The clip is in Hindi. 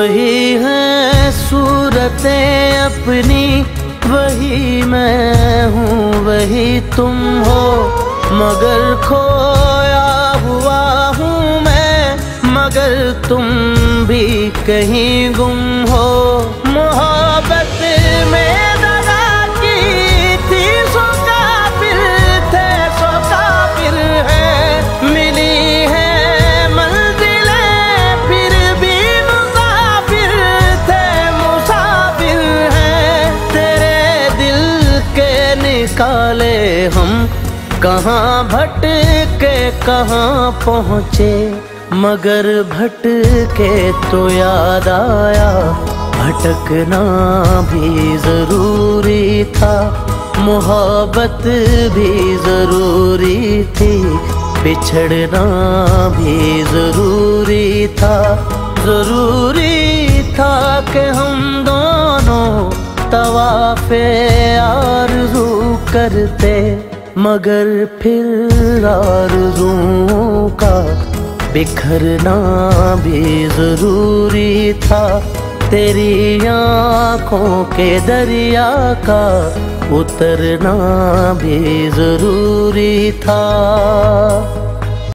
वही है सूरतें अपनी, वही मैं हूँ वही तुम हो। मगर खोया हुआ हूँ मैं, मगर तुम भी कहीं गुम हो। मोहब्बत में दगा की थी, सो काफिर थे सो काफिर है। मिली है मंजिलें फिर भी मुसाफिर थे मुसाफिर हैं। तेरे दिल के निकाले हम, कहाँ भटके कहाँ पहुँचे। मगर भटके तो याद आया, भटकना भी जरूरी था। मोहब्बत भी जरूरी थी, बिछड़ना भी जरूरी था। जरूरी था कि हम दोनों तवाफ़े आरज़ू करते, मगर फिर आरज़ुओं का बिखरना भी जरूरी था। तेरी आँखों के दरिया का उतरना भी जरूरी था।